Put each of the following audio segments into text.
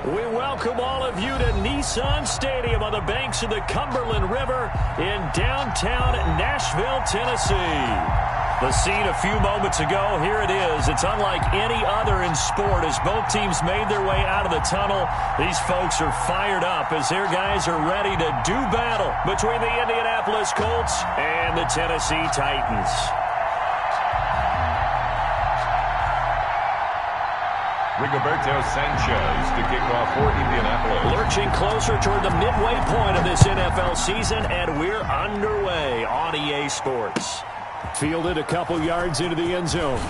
We welcome all of you to Nissan Stadium on the banks of the Cumberland River in downtown Nashville, Tennessee. The scene a few moments ago, here it is. It's unlike any other in sport as both teams made their way out of the tunnel. These folks are fired up as their guys are ready to do battle between the Indianapolis Colts and the Tennessee Titans. Rigoberto Sanchez to kick off for Indianapolis. Lurching closer toward the midway point of this NFL season, and we're underway on EA Sports. Fielded a couple yards into the end zone.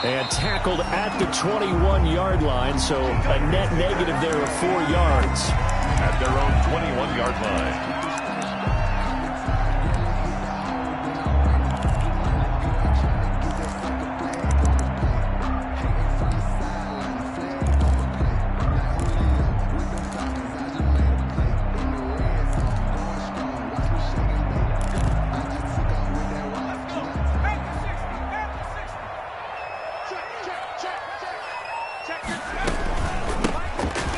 And tackled at the 21-yard line, so a net negative there of 4 yards. At their own 21-yard line.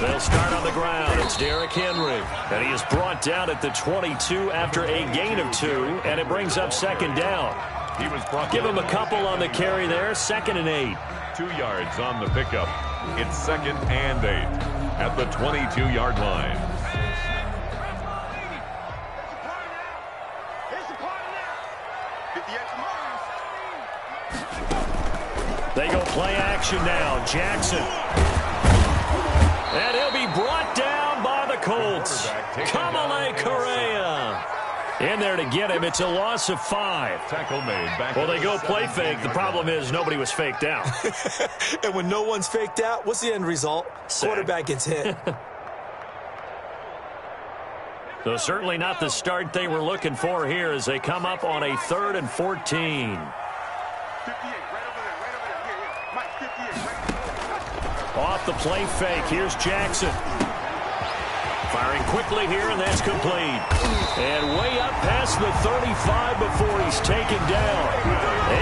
They'll start on the ground. It's Derrick Henry. And he is brought down at the 22 after a gain of 2. And it brings up second down. He was brought Give him a couple on the carry there. 2nd and 8. 2 yards on the pickup. It's 2nd and 8 at the 22-yard line. They go play action now. Jackson. And he'll be brought down by the Colts. Kamale Correa in there to get him. It's a loss of 5. Tackle made back. Well, they go play fake. The problem is nobody was faked out. And when no one's faked out, what's the end result? Sack. Quarterback gets hit. So certainly not the start they were looking for here as they come up on a 3rd and 14. Off the play fake. Here's Jackson. Firing quickly here, and that's complete. And way up past the 35 before he's taken down.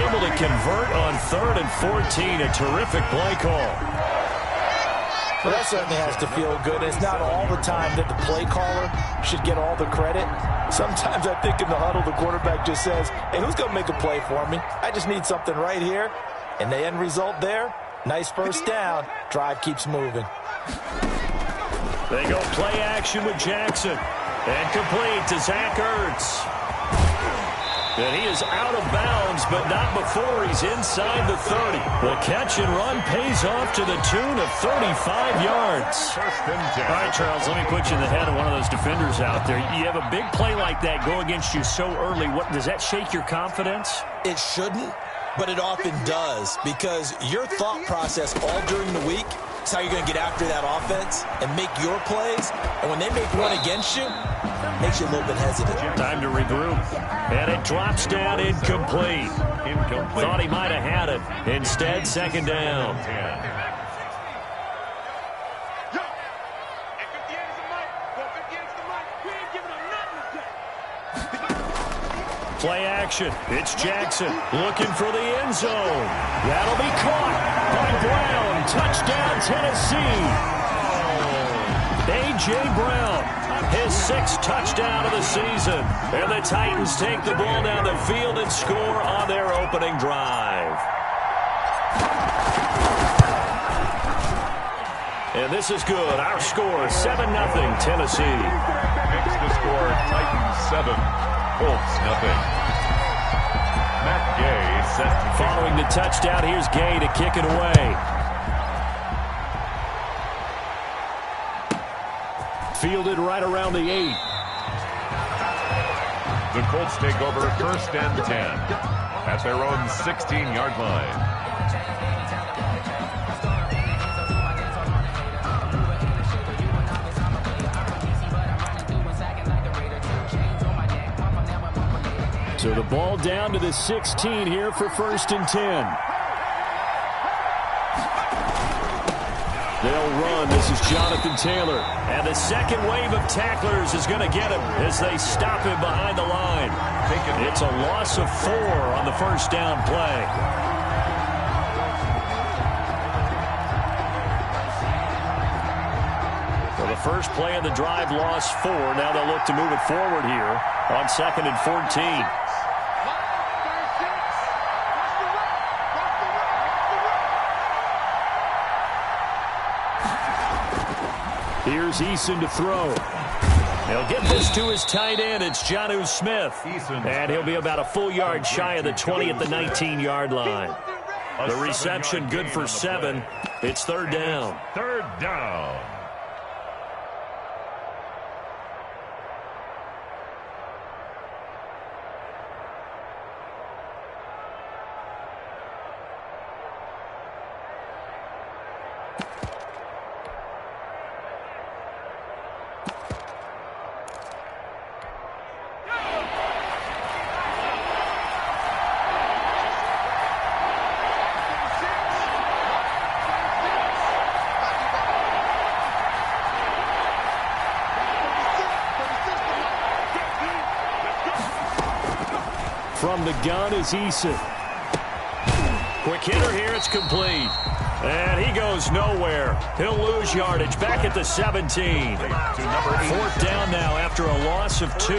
Able to convert on 3rd and 14. A terrific play call. Well, that certainly has to feel good. It's not all the time that the play caller should get all the credit. Sometimes I think in the huddle, the quarterback just says, hey, who's going to make a play for me? I just need something right here. And the end result there, nice first down. Drive keeps moving. They go play action with Jackson. And complete to Zach Ertz. And he is out of bounds, but not before he's inside the 30. The catch and run pays off to the tune of 35 yards. All right, Charles, let me put you in the head of one of those defenders out there. You have a big play like that go against you so early. What does that shake your confidence? It shouldn't, but it often does, because your thought process all during the week is how you're going to get after that offense and make your plays. And when they make one against you, it makes you a little bit hesitant. Time to regroup. And it drops down incomplete. Thought he might have had it. Instead, 2nd down. Play action. It's Jackson looking for the end zone. That'll be caught by Brown. Touchdown, Tennessee. A.J. Brown, his 6th touchdown of the season. And the Titans take the ball down the field and score on their opening drive. And this is good. Our score, 7-0, Tennessee. Makes the score Titans 7, Colts 0. Matt Gay set to Following the touchdown, here's Gay to kick it away. Fielded right around the 8. The Colts take over 1st and 10 at their own 16-yard line. So the ball down to the 16 here for 1st and 10. They'll run. This is Jonathan Taylor. And the second wave of tacklers is going to get him as they stop him behind the line. It's a loss of 4 on the 1st down play. first play of the drive lost 4. Now they'll look to move it forward here on 2nd and 14. Here's Eason to throw. He'll get this to his tight end. It's Jonnu Smith. And he'll be about a full yard shy of the 20 at the 19-yard line. The reception good for 7. It's 3rd down. 3rd down. From the gun is Eason. Quick hitter here. It's complete. And he goes nowhere. He'll lose yardage back at the 17. 4th down now after a loss of 2.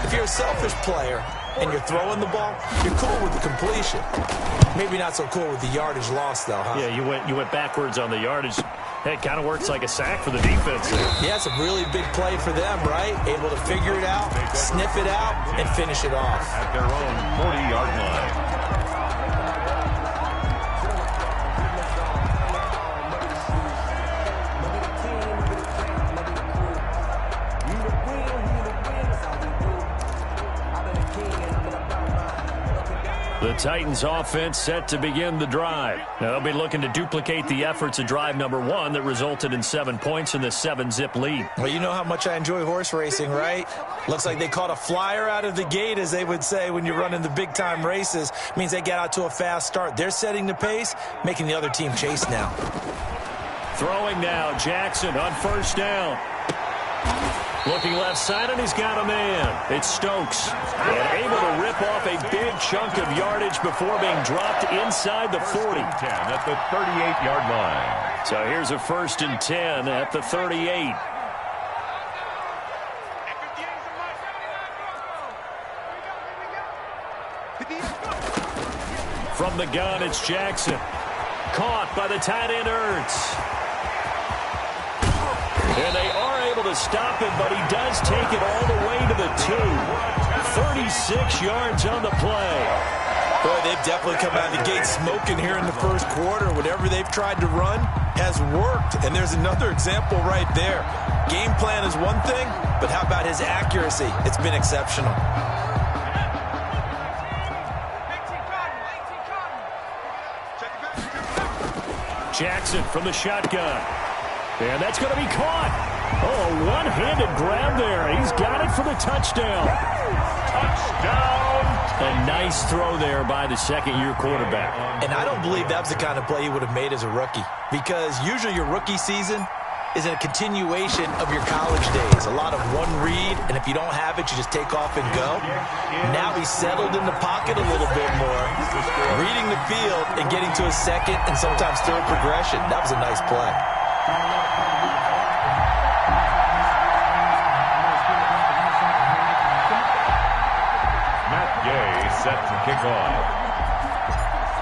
If you're a selfish player and you're throwing the ball, you're cool with the completion. Maybe not so cool with the yardage loss, though, huh? Yeah, you went backwards on the yardage. Hey, it kind of works like a sack for the defense. Yeah, it's a really big play for them, right? Able to figure it out, sniff it out, and finish it off. At their own 40-yard line. The Titans offense set to begin the drive. Now they'll be looking to duplicate the efforts of drive number 1 that resulted in 7 points in the 7-zip lead. Well, you know how much I enjoy horse racing, right? Looks like they caught a flyer out of the gate, as they would say when you're running the big-time races. Means they get out to a fast start. They're setting the pace, making the other team chase now. Throwing now, Jackson on 1st down. Looking left side, and he's got a man. It's Stokes. And able to rip off a big chunk of yardage before being dropped inside the 40. 10 at the 38-yard line. So here's a 1st and 10 at the 38. From the gun, it's Jackson. Caught by the tight end, Ertz. And they are able to stop him, but he does take it all the way to the 2. 36 yards on the play. Boy, they've definitely come out of the gate smoking here in the first quarter. Whatever they've tried to run has worked, and there's another example right there. Game plan is one thing, but how about his accuracy? It's been exceptional. Jackson from the shotgun. And that's going to be caught. Oh, a one-handed grab there. He's got it for the touchdown. Touchdown. A nice throw there by the second-year quarterback. And I don't believe that was the kind of play he would have made as a rookie, because usually your rookie season is a continuation of your college days. A lot of one read, and if you don't have it, you just take off and go. Now he's settled in the pocket a little bit more, reading the field and getting to a second and sometimes third progression. That was a nice play. Set to kick off.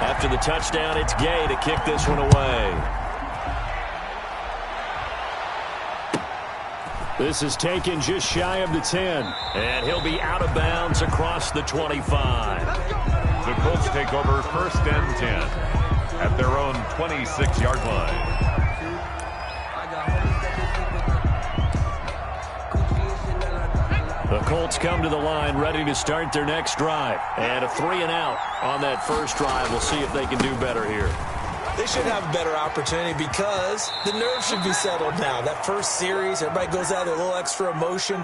After the touchdown, it's Gay to kick this one away. This is taken just shy of the 10. And he'll be out of bounds across the 25. The Colts take over 1st and 10 at their own 26-yard line. The Colts come to the line ready to start their next drive. And a 3-and-out on that first drive. We'll see if they can do better here. They should have a better opportunity because the nerves should be settled now. That first series, everybody goes out with a little extra emotion.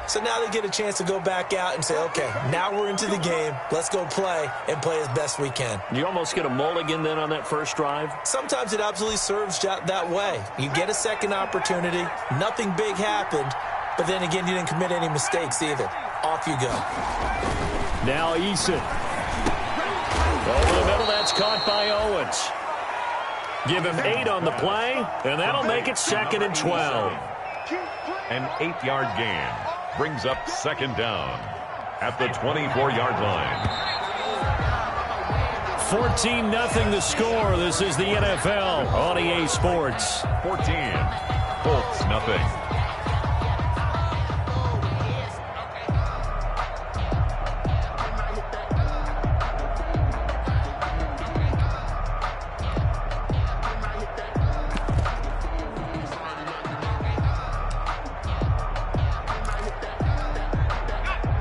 So now they get a chance to go back out and say, okay, now we're into the game. Let's go play and play as best we can. You almost get a mulligan then on that first drive? Sometimes it absolutely serves that way. You get a second opportunity. Nothing big happened. But then again, you didn't commit any mistakes either. Off you go. Now Eason. Over the middle, that's caught by Owens. Give him 8 on the play, and that'll make it 2nd and 12. An 8-yard gain brings up second down at the 24-yard line. 14-0 the score. This is the NFL on EA Sports. 14, Colts nothing.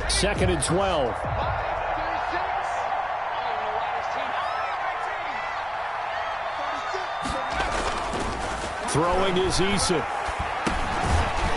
Second and 12. Throwing is Eason.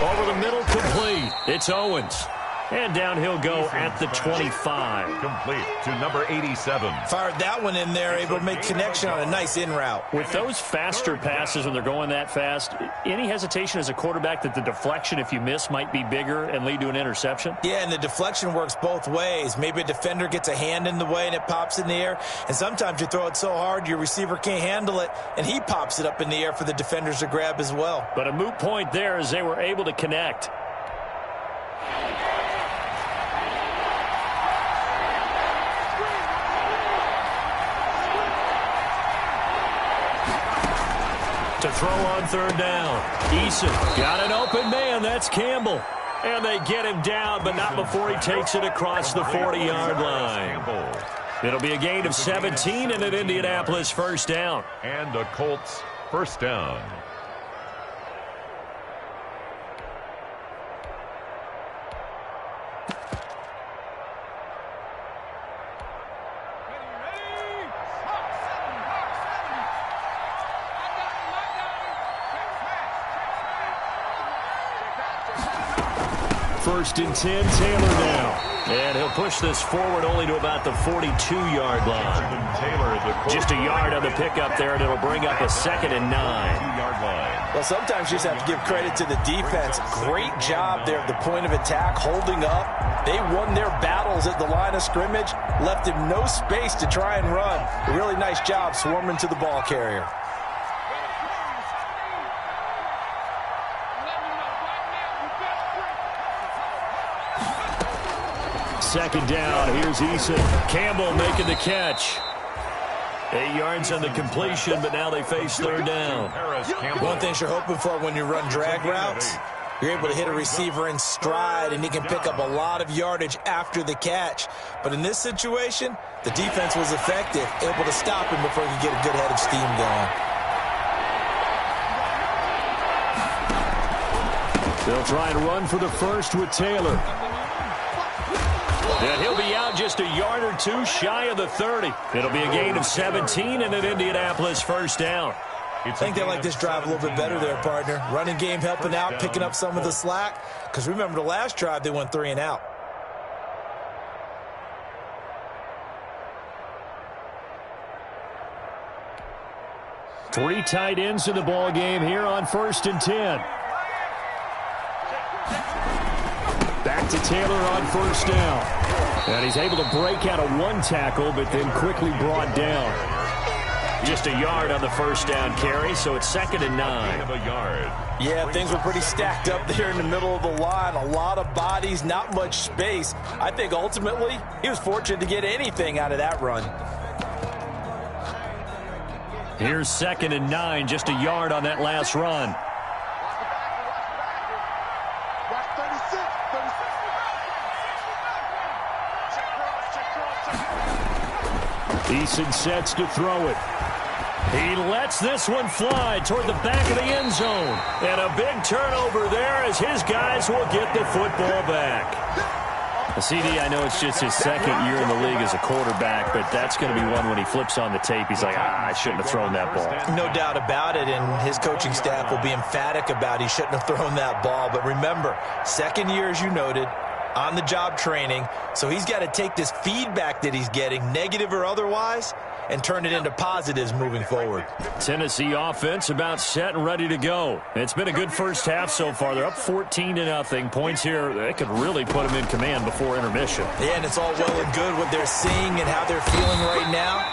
Over the middle, complete. It's Owens. And down he'll go at the 25. Complete to number 87. Fired that one in there, able to make connection on a nice in route. With those faster passes when they're going that fast, any hesitation as a quarterback that the deflection, if you miss, might be bigger and lead to an interception? Yeah, and the deflection works both ways. Maybe a defender gets a hand in the way and it pops in the air. And sometimes you throw it so hard your receiver can't handle it, and he pops it up in the air for the defenders to grab as well. But a moot point there as they were able to connect. To throw on third down. Eason got an open man. That's Campbell. And they get him down, but not before he takes it across the 40-yard line. It'll be a gain of 17 and an Indianapolis first down. And the Colts first down. First and 10, Taylor now. And he'll push this forward only to about the 42-yard line. Taylor, just a yard on the pickup there, and it'll bring up a second and 9. 2-yard line. Well, sometimes you just have to give credit to the defense. Great job there at the point of attack, holding up. They won their battles at the line of scrimmage, left him no space to try and run. A really nice job swarming to the ball carrier. Second down, here's Eason. Campbell making the catch. 8 yards on the completion, but now they face third down. One thing you're hoping for when you run drag routes, you're able to hit a receiver in stride, and he can pick up a lot of yardage after the catch. But in this situation, the defense was effective, able to stop him before he could get a good head of steam going. They'll try and run for the first with Taylor. And he'll be out just a yard or two shy of the 30. It'll be a gain of 17 and an Indianapolis first down. I think they like this drive a little bit better there, partner. Running game helping out, picking up some of the slack. Because remember the last drive, they went 3 and out. Three tight ends in the ball game here on first and 10. Back to Taylor on first down. And he's able to break out of one tackle, but then quickly brought down. Just a yard on the first down carry, so it's second and 9. Yeah, things were pretty stacked up there in the middle of the line. A lot of bodies, not much space. I think ultimately he was fortunate to get anything out of that run. Here's second and 9, just a yard on that last run. Eason sets to throw it. He lets this one fly toward the back of the end zone. And a big turnover there as his guys will get the football back. CD, I know it's just his second year in the league as a quarterback, but that's going to be one when he flips on the tape. He's like, I shouldn't have thrown that ball. No doubt about it, and his coaching staff will be emphatic about he shouldn't have thrown that ball. But remember, second year, as you noted, on-the-job training, so he's got to take this feedback that he's getting, negative or otherwise, and turn it into positives moving forward. Tennessee offense about set and ready to go. It's been a good first half so far. They're up 14-0. Points here, they could really put them in command before intermission. Yeah, and it's all well and good what they're seeing and how they're feeling right now.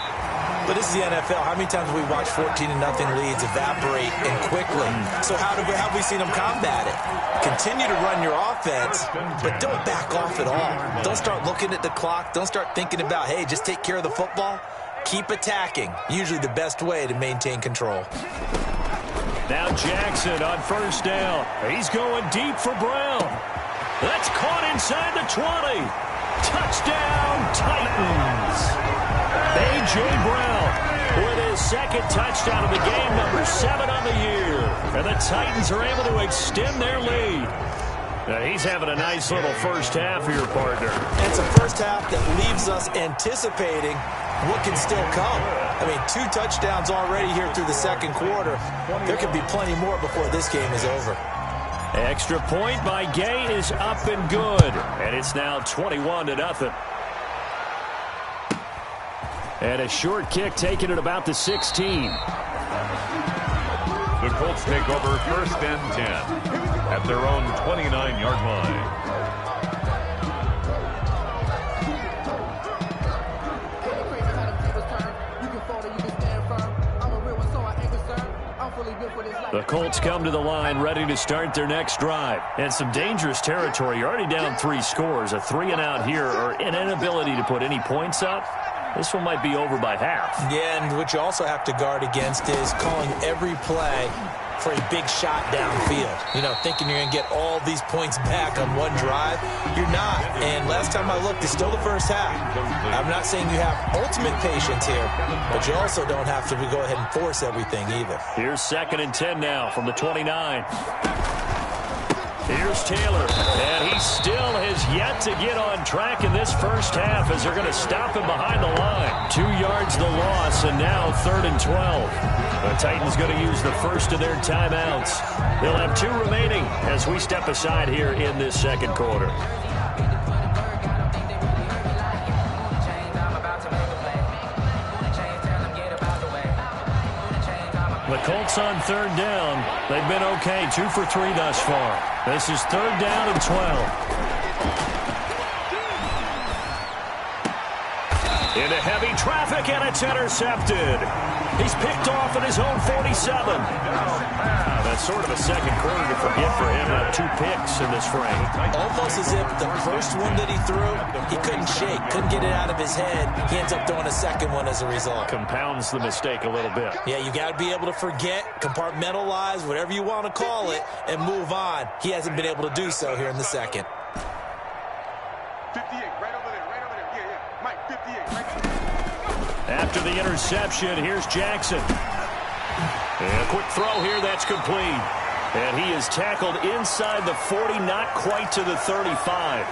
But this is the NFL. How many times have we watched 14-0 leads evaporate and quickly? So how have we seen them combat it? Continue to run your offense, but don't back off at all. Don't start looking at the clock. Don't start thinking about, hey, just take care of the football. Keep attacking. Usually the best way to maintain control. Now Jackson on first down. He's going deep for Brown. That's caught inside the 20. Touchdown, Titans. A.J. Brown with his second touchdown of the game, number 7 on the year. And the Titans are able to extend their lead. Now he's having a nice little first half here, partner. And it's a first half that leaves us anticipating what can still come. I mean, 2 touchdowns already here through the second quarter. There could be plenty more before this game is over. Extra point by Gay is up and good. And it's now 21-0. And a short kick taken at about the 16. The Colts take over first and 10 at their own 29-yard line. The Colts come to the line ready to start their next drive. And some dangerous territory. You're already down 3 scores. A 3-and-out here or an inability to put any points up. This one might be over by half. Yeah, and what you also have to guard against is calling every play for a big shot downfield. You know, thinking you're going to get all these points back on one drive. You're not. And last time I looked, it's still the first half. I'm not saying you have ultimate patience here, but you also don't have to go ahead and force everything either. Here's 2nd and 10 now from the 29. Here's Taylor, and he still has yet to get on track in this first half as they're going to stop him behind the line. 2 yards the loss, and now 3rd and 12. The Titans going to use the first of their timeouts. They'll have 2 remaining as we step aside here in this second quarter. The Colts on 3rd down. They've been okay, 2 for 3 thus far. This is 3rd down and 12. Into heavy traffic, and it's intercepted. He's picked off at his own 47. That's sort of a second quarter to forget for him. 2 picks in this frame. Almost as if the first one that he threw, he couldn't shake, couldn't get it out of his head. He ends up throwing a second one as a result. Compounds the mistake a little bit. Yeah, you got to be able to forget, compartmentalize, whatever you want to call it, and move on. He hasn't been able to do so here in the second. 58, right over there, right over there. Yeah, Mike, 58, right over there. After the interception, here's Jackson. And a quick throw here, that's complete. And he is tackled inside the 40, not quite to the 35.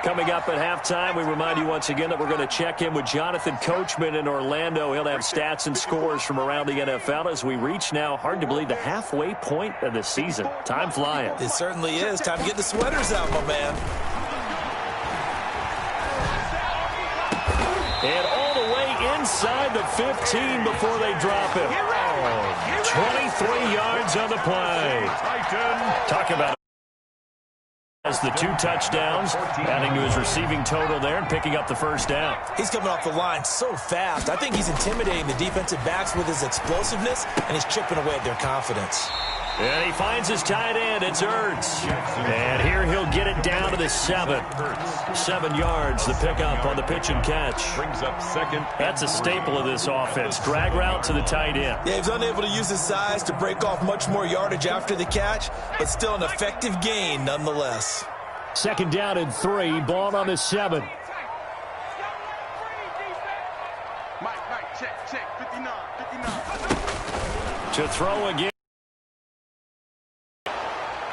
Coming up at halftime, we remind you once again that we're going to check in with Jonathan Coachman in Orlando. He'll have stats and scores from around the NFL as we reach now, hard to believe, the halfway point of the season. Time flying. It certainly is. Time to get the sweaters out, my man. And all the way inside the 15 before they drop him. 23 yards on the play. Talk about it. Has the 2 touchdowns, adding to his receiving total there and picking up the first down. He's coming off the line so fast. I think he's intimidating the defensive backs with his explosiveness, and he's chipping away at their confidence. And he finds his tight end. It's Ertz. And here he'll get it down to the 7. 7 yards, the pickup on the pitch and catch. Brings up 2nd. That's a staple of this offense. Drag route to the tight end. Yeah, he's unable to use his size to break off much more yardage after the catch, but still an effective gain nonetheless. 2nd down and 3. Ball on the 7. Mike, check, 59. To throw again.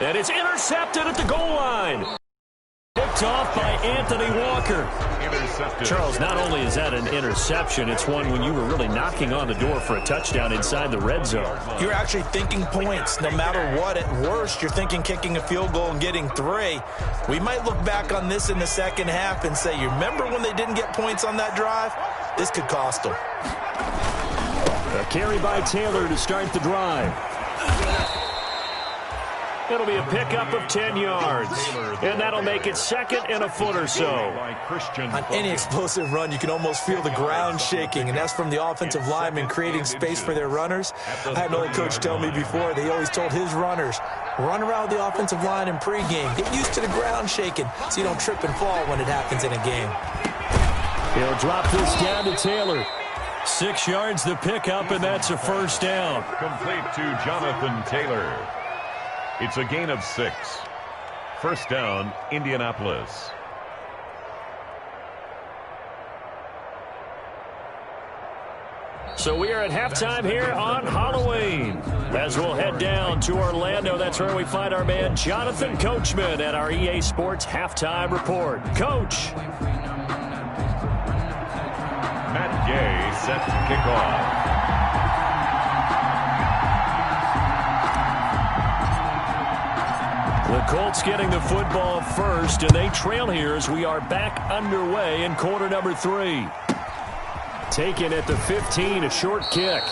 And it's intercepted at the goal line. Picked off by Anthony Walker. Intercepted. Charles, not only is that an interception, it's one when you were really knocking on the door for a touchdown inside the red zone. You're actually thinking points. No matter what, at worst, you're thinking kicking a field goal and getting 3. We might look back on this in the second half and say, you remember when they didn't get points on that drive? This could cost them. A carry by Taylor to start the drive. It'll be a pickup of 10 yards. And that'll make it second and a foot or so. On any explosive run, you can almost feel the ground shaking, and that's from the offensive linemen creating space for their runners. I had an old coach tell me before, they always told his runners, run around the offensive line in pregame. Get used to the ground shaking so you don't trip and fall when it happens in a game. He'll drop this down to Taylor. 6 yards the pickup, and that's a first down. Complete to Jonathan Taylor. It's a gain of 6. First down, Indianapolis. So we are at halftime here on Halloween. As we'll head down to Orlando, that's where we find our man Jonathan Coachman at our EA Sports Halftime Report. Coach. Matt Gay set to kick off. The Colts getting the football first, and they trail here as we are back underway in quarter number 3. Taken at the 15, a short kick.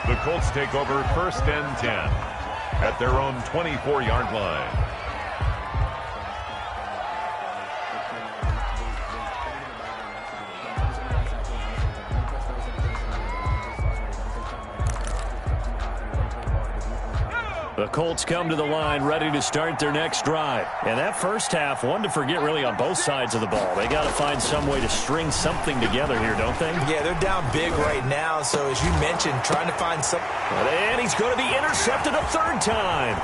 The Colts take over first and 10 at their own 24-yard line. The Colts come to the line ready to start their next drive. And that first half, one to forget really on both sides of the ball. They got to find some way to string something together here, don't they? Yeah, they're down big right now, so as you mentioned, trying to find some... And he's going to be intercepted a third time.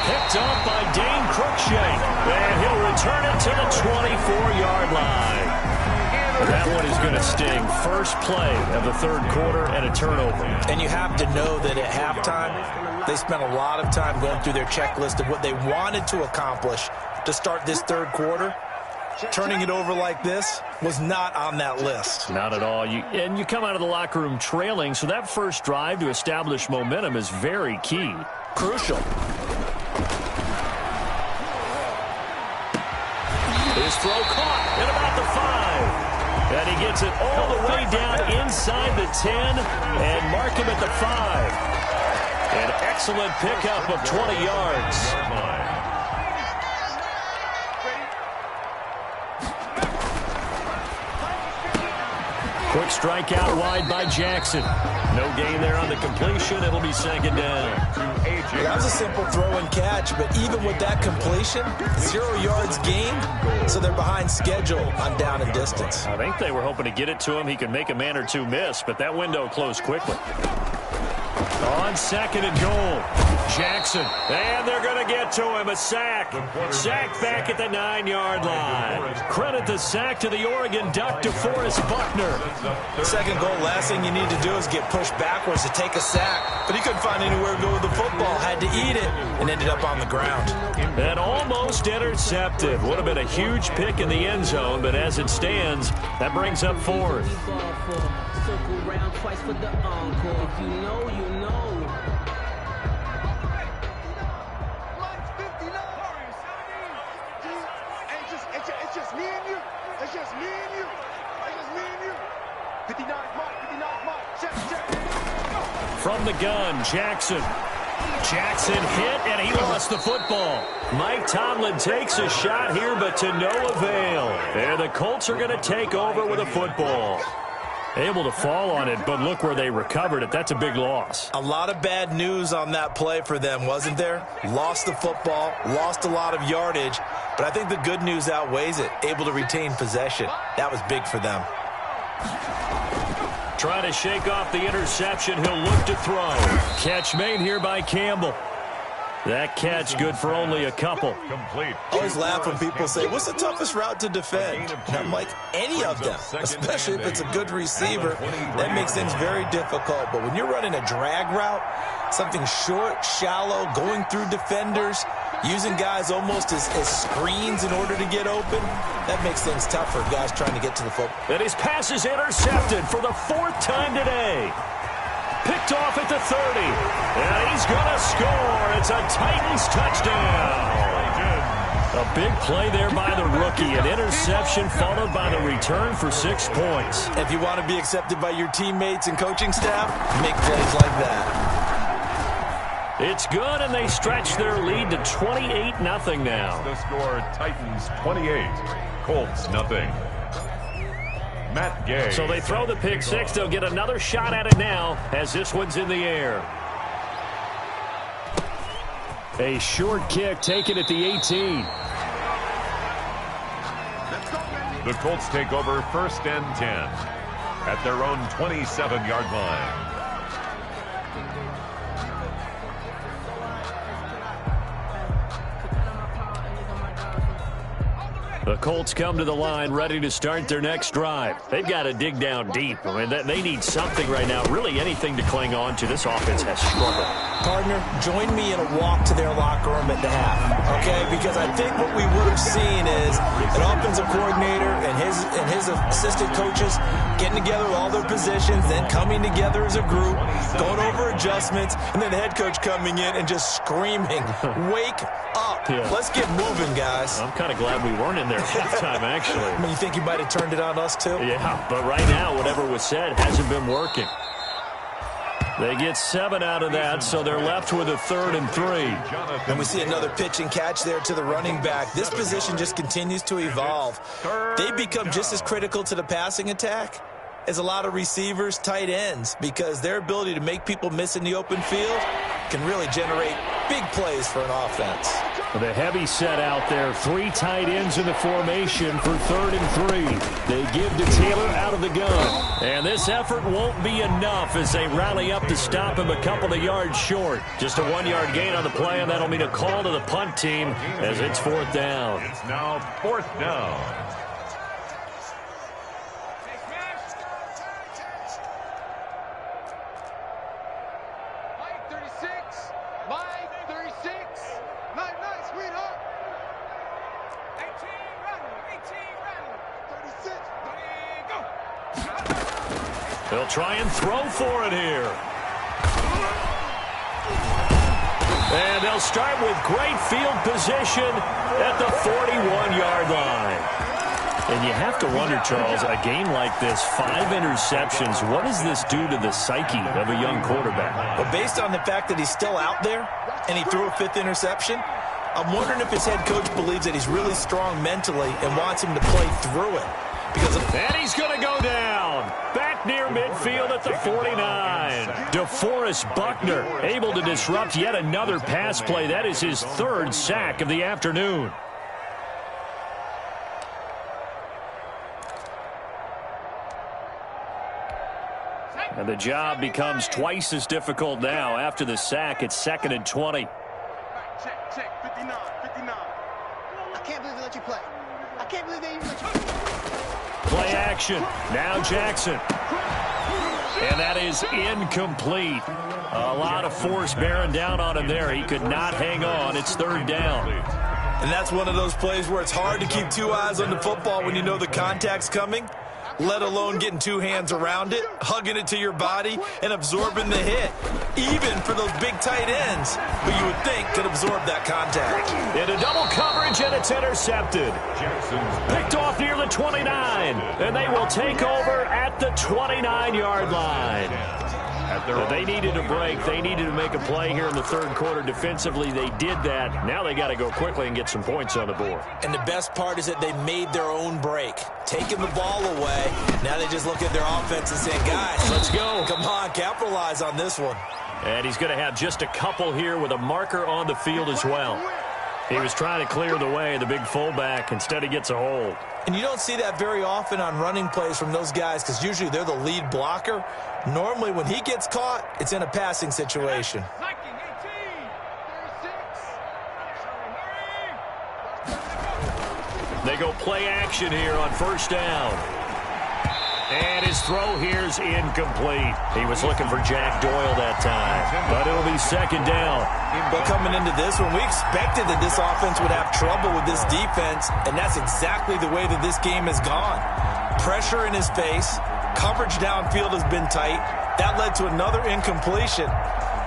Picked off by Dane Cruikshank. And he'll return it to the 24-yard line. That one is going to sting. First play of the third quarter and a turnover. And you have to know that at halftime, they spent a lot of time going through their checklist of what they wanted to accomplish to start this third quarter. Turning it over like this was not on that list. Not at all. And you come out of the locker room trailing, so that first drive to establish momentum is very key. Crucial. His throw caught at about the 5. And he gets it all the way down inside the 10 and mark him at the 5. An excellent pickup of 20 yards. Quick strike out wide by Jackson. No gain there on the completion. It'll be second down. That was a simple throw and catch, but even with that completion, 0 yards gained, so they're behind schedule on down and distance. I think they were hoping to get it to him. He could make a man or two miss, but that window closed quickly. On second and goal, Jackson. And they're going to get to him. A sack. Sack back at the 9-yard line. Credit the sack to the Oregon Duck, DeForest Buckner. Second goal, last thing you need to do is get pushed backwards to take a sack. But he couldn't find anywhere to go with the football. Had to eat it and ended up on the ground. And almost intercepted. Would have been a huge pick in the end zone, but as it stands, that brings up fourth. Circle round twice for the encore. If you know, you know. It's just me and you. It's just me and you. It's just me and you. 59 mark, check. From the gun, Jackson. Jackson hit, and he lost the football. Mike Tomlin takes a shot here, but to no avail. And the Colts are going to take over with a football. Able to fall on it, but look where they recovered it. That's a big loss. A lot of bad news on that play for them, wasn't there? Lost the football, lost a lot of yardage, but I think the good news outweighs it. Able to retain possession. That was big for them. Trying to shake off the interception. He'll look to throw. Catch made here by Campbell. That catch good for only a couple. Complete. I always laugh when people say, what's the toughest route to defend? And I'm like, any of them, especially if it's a good receiver. That makes things very difficult. But when you're running a drag route, something short, shallow, going through defenders, using guys almost as screens in order to get open, that makes things tough for guys trying to get to the football. And his pass is intercepted for the 4th time today. Picked off at the 30. And he's going to score. It's a Titans touchdown. A big play there by the rookie. An interception followed by the return for 6 points. If you want to be accepted by your teammates and coaching staff, make plays like that. It's good, and they stretch their lead to 28-0 now. The score, Titans 28, Colts nothing. Matt Gay. So they throw the pick six. They'll get another shot at it now as this one's in the air. A short kick taken at the 18. The Colts take over 1st and 10 at their own 27-yard line. The Colts come to the line ready to start their next drive. They've got to dig down deep. I mean, they need something right now, really anything to cling on to. This offense has struggled. Partner, join me in a walk to their locker room at the half, okay? Because I think what we would have seen is an offensive coordinator and his assistant coaches getting together with all their positions, then coming together as a group, going over adjustments, and then the head coach coming in and just screaming, wake up. Yeah. Let's get moving, guys. I'm kind of glad we weren't in there at halftime, actually. I mean, you think you might have turned it on us, too? Yeah, but right now, whatever was said hasn't been working. They get 7 out of that, so they're left with a 3rd and 3. And we see another pitch and catch there to the running back. This position just continues to evolve. They become just as critical to the passing attack as a lot of receivers, tight ends, because their ability to make people miss in the open field can really generate big plays for an offense. The heavy set out there. 3 tight ends in the formation for 3rd and 3. They give to Taylor out of the gun. And this effort won't be enough as they rally up to stop him a couple of yards short. Just a 1-yard gain on the play, and that'll mean a call to the punt team as it's 4th down. It's now 4th down. They'll try and throw for it here. And they'll start with great field position at the 41-yard line. And you have to wonder, Charles, a game like this, 5 interceptions, what does this do to the psyche of a young quarterback? Well, based on the fact that he's still out there and he threw a 5th interception, I'm wondering if his head coach believes that he's really strong mentally and wants him to play through it. And he's going to go down. Back near midfield at the 49. DeForest Buckner able to disrupt yet another pass play. That is his 3rd sack of the afternoon. And the job becomes twice as difficult now. After the sack, it's 2nd and 20. Check, 59. I can't believe they let you play. I can't believe they even let you play. Play action. Now Jackson. And that is incomplete. A lot of force bearing down on him there. He could not hang on. It's 3rd down. And that's one of those plays where it's hard to keep 2 eyes on the football when you know the contact's coming, let alone getting 2 hands around it, hugging it to your body, and absorbing the hit. Even for those big tight ends who you would think could absorb that contact. Into double coverage, and it's intercepted. Picked off near the 29, and they will take over at the 29-yard line. They needed a break. They needed to make a play here in the 3rd quarter. Defensively, they did that. Now they got to go quickly and get some points on the board. And the best part is that they made their own break, taking the ball away. Now they just look at their offense and say, guys, let's go. Come on, capitalize on this one. And he's going to have just a couple here with a marker on the field as well. He was trying to clear the way, the big fullback. Instead, he gets a hold. And you don't see that very often on running plays from those guys because usually they're the lead blocker. Normally, when he gets caught, it's in a passing situation. They go play action here on 1st down. And his throw here is incomplete. He was looking for Jack Doyle that time, but it'll be 2nd down. But coming into this one, we expected that this offense would have trouble with this defense, and that's exactly the way that this game has gone. Pressure in his face, coverage downfield has been tight. That led to another incompletion.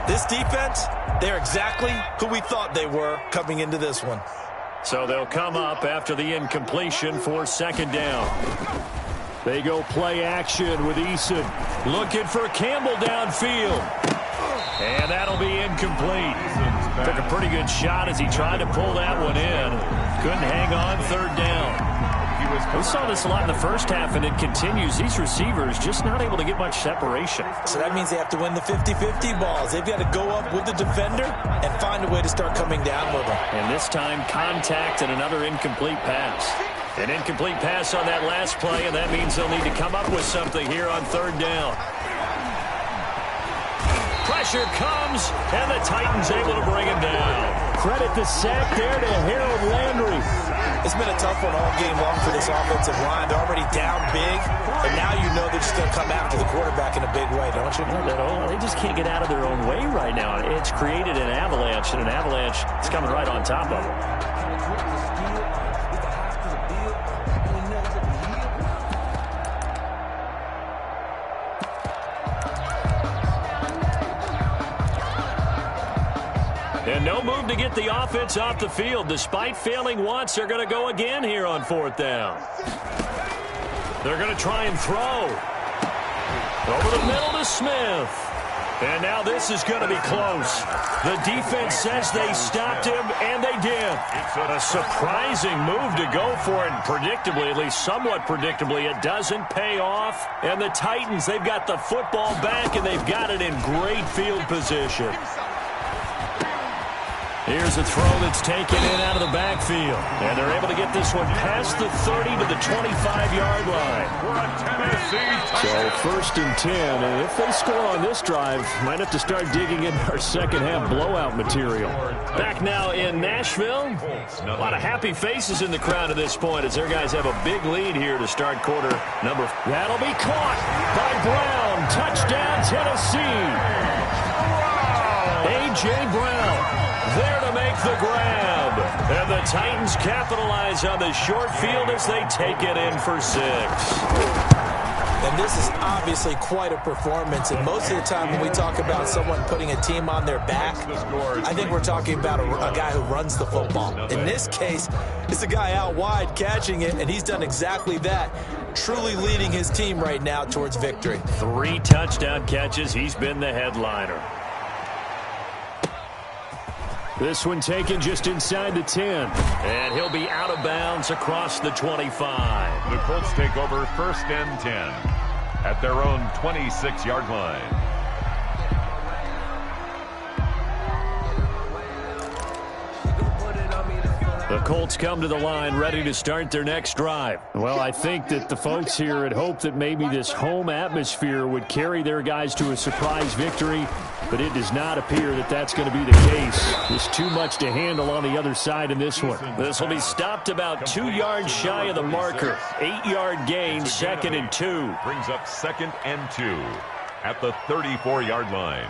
This defense, they're exactly who we thought they were coming into this one. So they'll come up after the incompletion for 2nd down. They go play action with Eason. Looking for Campbell downfield. And that'll be incomplete. Took a pretty good shot as he tried to pull that one in. Couldn't hang on, third down. We saw this a lot in the first half, and it continues. These receivers just not able to get much separation. So that means they have to win the 50-50 balls. They've got to go up with the defender and find a way to start coming down with them. And this time, contact and another incomplete pass. An incomplete pass on that last play, and that means they'll need to come up with something here on third down. Pressure comes, and the Titans able to bring him down. Credit the sack there to Harold Landry. It's been a tough one all game long for this offensive line. They're already down big, and now you know they're just going to come after the quarterback in a big way, don't you? They just can't get out of their own way right now. It's created an avalanche, and an avalanche is coming right on top of them. And no move to get the offense off the field. Despite failing once, they're going to go again here on fourth down. They're going to try and throw. Over the middle to Smith. And now this is going to be close. The defense says they stopped him, and they did. A surprising move to go for it. And predictably, at least somewhat predictably, it doesn't pay off. And the Titans, they've got the football back, and they've got it in great field position. Here's a throw that's taken in out of the backfield. And they're able to get this one past the 30 to the 25-yard line. So first and 10. And if they score on this drive, might have to start digging in our second-half blowout material. Back now in Nashville. A lot of happy faces in the crowd at this point as their guys have a big lead here to start quarter number. That'll be caught by Brown. Touchdown, Tennessee. A.J. Brown there to make the grab. And the Titans capitalize on the short field as they take it in for 6. And this is obviously quite a performance. And most of the time when we talk about someone putting a team on their back, I think we're talking about a guy who runs the football. In this case, it's a guy out wide catching it, and he's done exactly that. Truly leading his team right now towards victory. 3 touchdown catches. He's been the headliner. This one taken just inside the 10. And he'll be out of bounds across the 25. The Colts take over first and 10 at their own 26-yard line. The Colts come to the line ready to start their next drive. Well, I think that the folks here had hoped that maybe this home atmosphere would carry their guys to a surprise victory, but it does not appear that that's going to be the case. There's too much to handle on the other side in this one. This will be stopped about 2 yards shy of the marker. 8-yard gain, second and 2. Brings up second and 2 at the 34-yard line.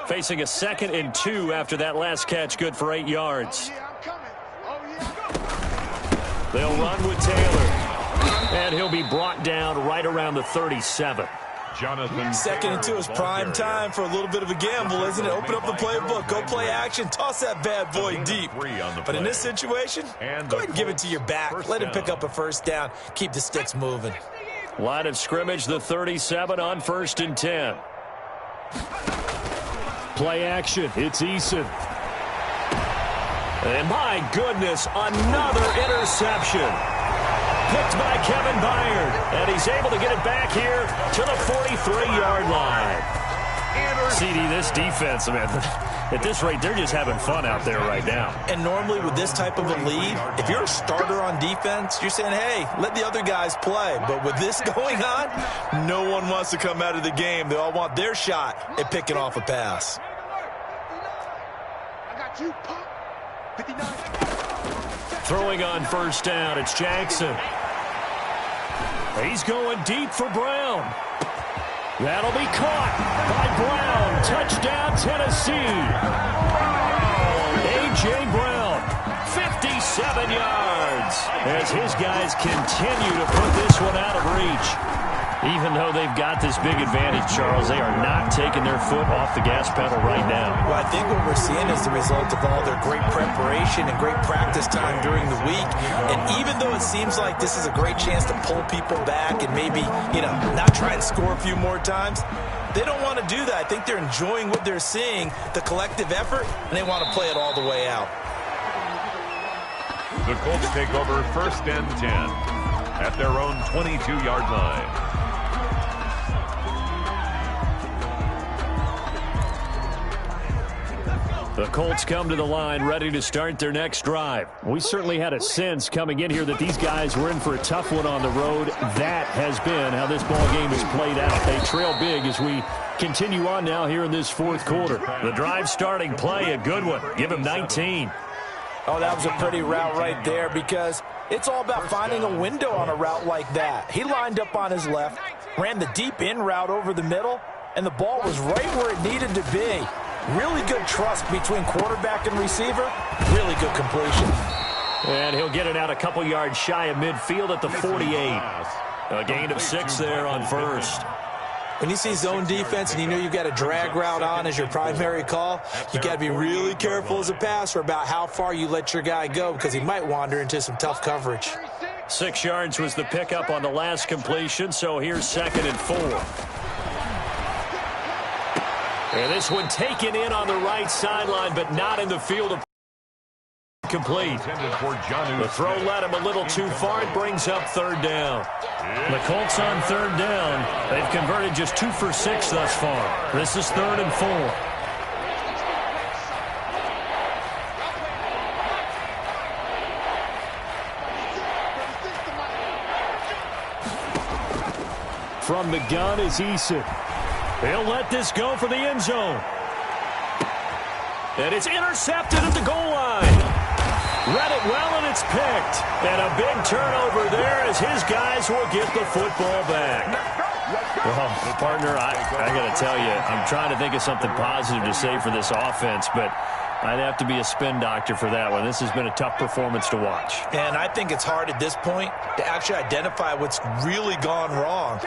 Facing a second and 2 after that last catch, good for 8 yards. They'll run with Taylor. And he'll be brought down right around the 37. Jonathan. Second and 2 is prime time for a little bit of a gamble, isn't it? Open up the playbook, go play action, toss that bad boy deep. But in this situation, go ahead and give it to your back. Let him pick up a first down. Keep the sticks moving. Line of scrimmage, the 37 on first and 10. Play action. It's Eason. And my goodness, another interception. Picked by Kevin Byard. And he's able to get it back here to the 43-yard line. CD, this defense, man, at this rate, they're just having fun out there right now. And normally with this type of a lead, if you're a starter on defense, you're saying, hey, let the other guys play. But with this going on, no one wants to come out of the game. They all want their shot at picking off a pass. Throwing on first down, it's Jackson. He's going deep for Brown. That'll be caught by Brown. Touchdown, Tennessee. A.J. Brown, 57 yards. As his guys continue to put this one out of reach. Even though they've got this big advantage, Charles, they are not taking their foot off the gas pedal right now. Well, I think what we're seeing is the result of all their great preparation and great practice time during the week. And even though it seems like this is a great chance to pull people back and maybe, not try and score a few more times, They don't want to do that. I think they're enjoying what they're seeing, the collective effort, and they want to play it all the way out. The Colts take over 1st and 10 at their own 22-yard line. The Colts come to the line ready to start their next drive. We certainly had a sense coming in here that these guys were in for a tough one on the road. That has been how this ball game has played out. They trail big as we continue on now here in this fourth quarter. The drive starting play, a good one. Give him 19. Oh, that was a pretty route right there because it's all about finding a window on a route like that. He lined up on his left, ran the deep in route over the middle, and the ball was right where it needed to be. Really good trust between quarterback and receiver. Really good completion. And he'll get it out a couple yards shy of midfield at the 48. A gain of 6 there on first. When you see zone defense and you know you've got a drag route on as your primary call, you've got to be really careful as a passer about how far you let your guy go because he might wander into some tough coverage. 6 yards was the pickup on the last completion, so here's 2nd and 4. And this one taken in on the right sideline, but not in the field of complete. The throw led him a little too far. It brings up 3rd down. The Colts on 3rd down. They've converted just 2 for 6 thus far. This is 3rd and 4. From the gun is Eason. He'll let this go for the end zone. And it's intercepted at the goal line. Read it well, and it's picked. And a big turnover there as his guys will get the football back. Well, partner, I got to tell you, I'm trying to think of something positive to say for this offense, but I'd have to be a spin doctor for that one. This has been a tough performance to watch. And I think it's hard at this point to actually identify what's really gone wrong.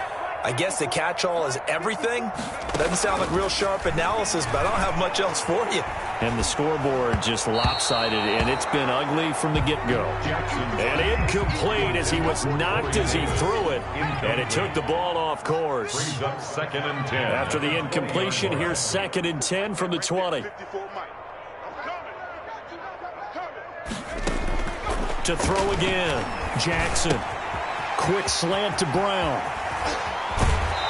I guess the catch-all is everything. Doesn't sound like real sharp analysis, but I don't have much else for you. And the scoreboard just lopsided, and it's been ugly from the get-go. And incomplete as he was knocked as he threw it, and it took the ball off course. 2nd and 10. After the incompletion, here's 2nd and 10 from the 20. To throw again, Jackson. Quick slant to Brown.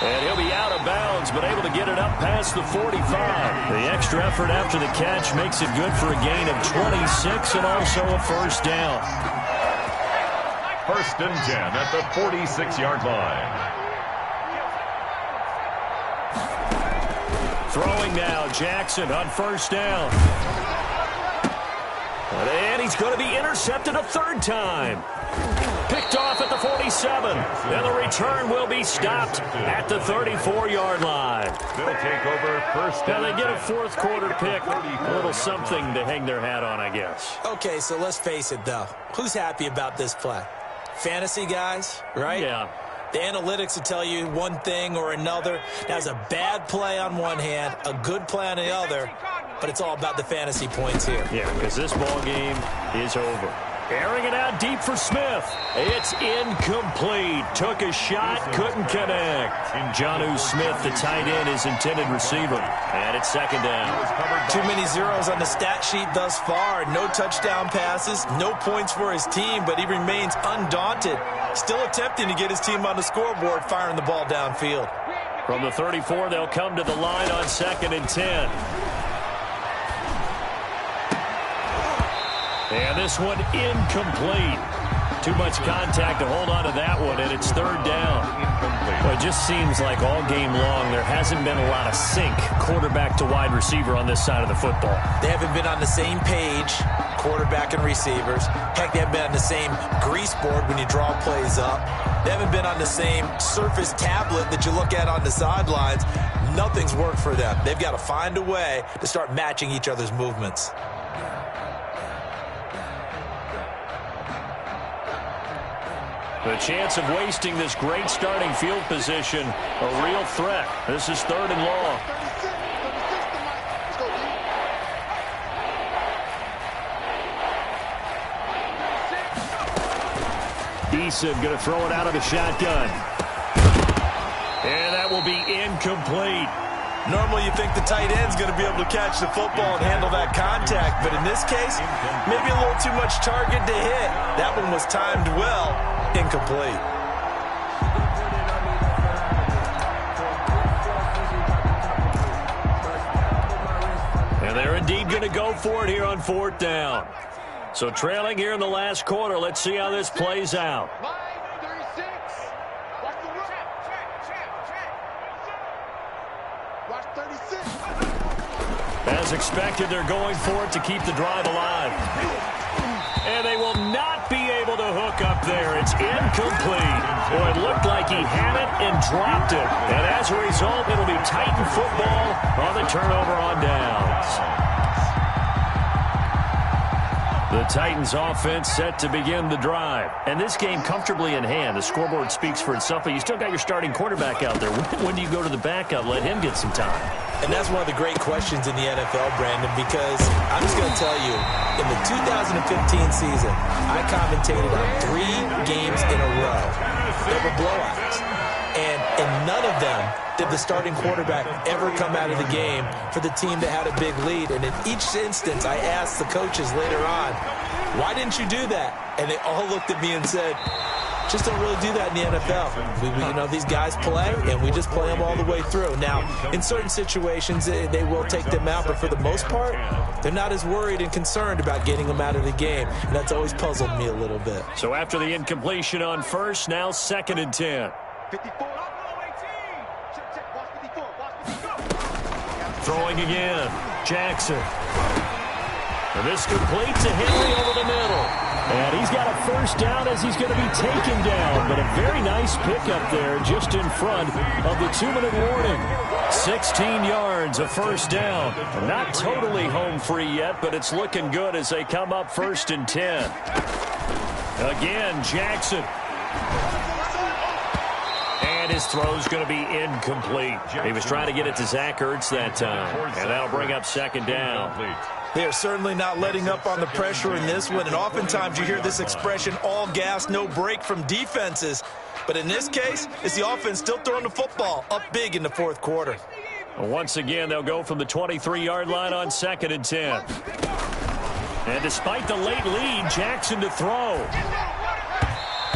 And he'll be out of bounds, but able to get it up past the 45. The extra effort after the catch makes it good for a gain of 26 and also a 1st down. 1st and 10 at the 46-yard line. Throwing now, Jackson on 1st down. And he's going to be intercepted a 3rd time. Picked off at the 47. And the return will be stopped at the 34-yard line. They'll take over 1st Now and they get a 4th quarter pick. A little something to hang their hat on, I guess. Okay, so let's face it, though. Who's happy about this play? Fantasy guys, right? Yeah. The analytics will tell you one thing or another. That's a bad play on one hand, a good play on the other, but it's all about the fantasy points here. Yeah, because this ball game is over. Airing it out deep for Smith. It's incomplete. Took a shot, couldn't connect. Jonnu Smith, the tight end, is intended receiver. And it's 2nd down. Too many zeros on the stat sheet thus far. No touchdown passes, no points for his team, but he remains undaunted. Still attempting to get his team on the scoreboard, firing the ball downfield. From the 34, they'll come to the line on 2nd and 10. And this one incomplete. Too much contact to hold on to that one, and it's 3rd down. Well, it just seems like all game long there hasn't been a lot of sync quarterback to wide receiver on this side of the football. They haven't been on the same page, quarterback and receivers. Heck, they haven't been on the same grease board when you draw plays up. They haven't been on the same Surface tablet that you look at on the sidelines. Nothing's worked for them. They've got to find a way to start matching each other's movements. The chance of wasting this great starting field position, a real threat. This is 3rd and long. Eason going to throw it out of the shotgun. And that will be incomplete. Normally you think the tight end's going to be able to catch the football and handle that contact, but in this case, maybe a little too much target to hit. That one was timed well, incomplete. And they're indeed going to go for it here on 4th down. So trailing here in the last quarter, let's see how this plays out. As expected, they're going for it to keep the drive alive. And they will not be able to hook up there. It's incomplete. Boy, it looked like he had it and dropped it. And as a result, it'll be Titan football on the turnover on downs. The Titans offense set to begin the drive. And this game comfortably in hand. The scoreboard speaks for itself, but you still got your starting quarterback out there. When do you go to the backup? Let him get some time. And that's one of the great questions in the NFL, Brandon, because I'm just going to tell you, in the 2015 season, I commentated on 3 games in a row that were blowouts. And in none of them did the starting quarterback ever come out of the game for the team that had a big lead. And in each instance, I asked the coaches later on, why didn't you do that? And they all looked at me and said, just don't really do that in the NFL. These guys play, and we just play them all the way through. Now, in certain situations, they will take them out, but for the most part, they're not as worried and concerned about getting them out of the game, and that's always puzzled me a little bit. So after the incompletion on first, now 2nd and 10. 54. Throwing again, Jackson. And this complete to Henry over the middle. And he's got a first down as he's going to be taken down. But a very nice pickup there just in front of the 2-minute warning. 16 yards, a first down. Not totally home free yet, but it's looking good as they come up 1st and 10. Again, Jackson. And his throw's going to be incomplete. He was trying to get it to Zach Ertz that time. And that'll bring up 2nd down. They are certainly not letting up on the pressure in this one, and oftentimes you hear this expression, all gas, no break from defenses. But in this case, it's the offense still throwing the football up big in the 4th quarter. Once again, they'll go from the 23-yard line on 2nd and 10. And despite the late lead, Jackson to throw.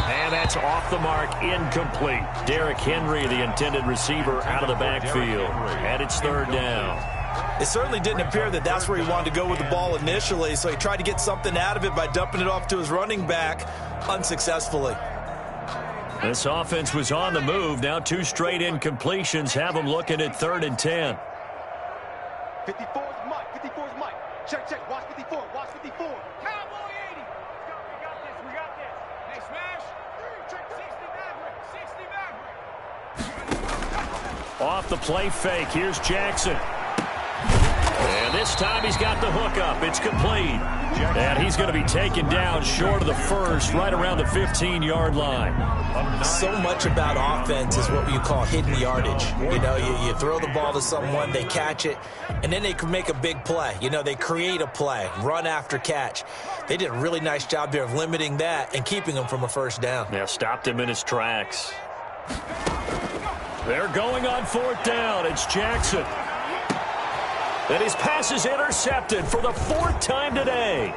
And that's off the mark, incomplete. Derrick Henry, the intended receiver, out of the backfield. And it's 3rd down. It certainly didn't appear that that's where he wanted to go with the ball initially, so he tried to get something out of it by dumping it off to his running back unsuccessfully. This offense was on the move. Now 2 straight incompletions have them looking at 3rd and 10. 54 is Mike. 54 is Mike. Check. Watch 54. Watch 54. Cowboy 80. We got this. They smash. 60 Maverick. Off the play fake. Here's Jackson. And this time he's got the hook up. It's complete. And he's going to be taken down short of the first, right around the 15-yard line. So much about offense is what you call hidden yardage. You throw the ball to someone, they catch it, and then they can make a big play. They create a play, run after catch. They did a really nice job there of limiting that and keeping him from a first down. Yeah, stopped him in his tracks. They're going on 4th down. It's Jackson. And his pass is intercepted for the 4th time today.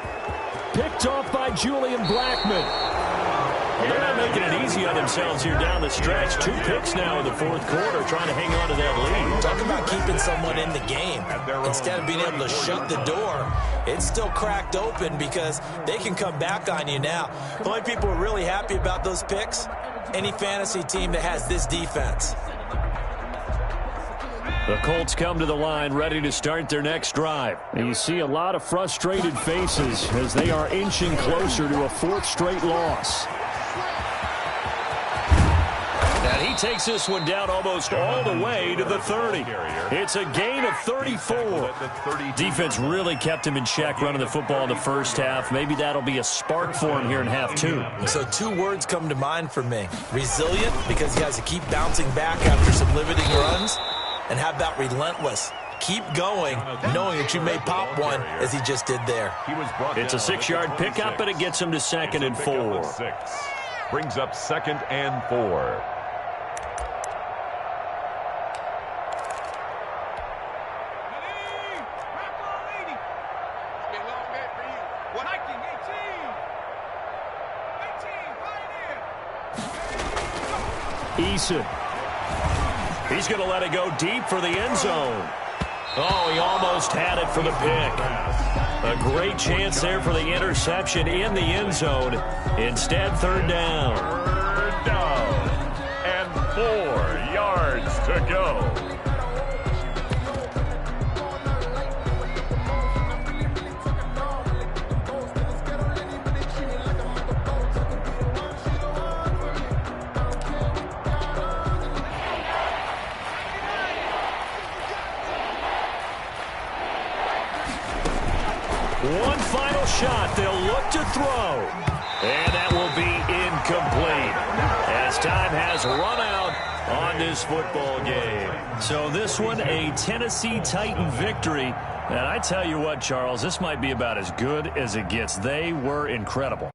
Picked off by Julian Blackmon. Well, they're not making it easy on themselves here down the stretch. 2 picks now in the 4th quarter, trying to hang on to that lead. Talk about keeping someone in the game. Instead of being able to shut the door, it's still cracked open because they can come back on you now. The only people who are really happy about those picks, any fantasy team that has this defense. The Colts come to the line ready to start their next drive. And you see a lot of frustrated faces as they are inching closer to a 4th straight loss. And he takes this one down almost all the way to the 30. It's a gain of 34. Defense really kept him in check running the football in the first half. Maybe that'll be a spark for him here in half 2. So 2 words come to mind for me. Resilient, because he has to keep bouncing back after some limiting runs. And how about relentless? Keep going, knowing that you may pop one, as he just did there. It's a 6-yard pickup, and it gets him to 2nd and 4. Brings up 2nd and 4. Eason. He's going to let it go deep for the end zone. Oh, he almost had it for the pick. A great chance there for the interception in the end zone. Instead, third down. Third down. And 4 yards to go. One final shot. They'll look to throw. And that will be incomplete as time has run out on this football game. So this one, a Tennessee Titan victory. And I tell you what, Charles, this might be about as good as it gets. They were incredible.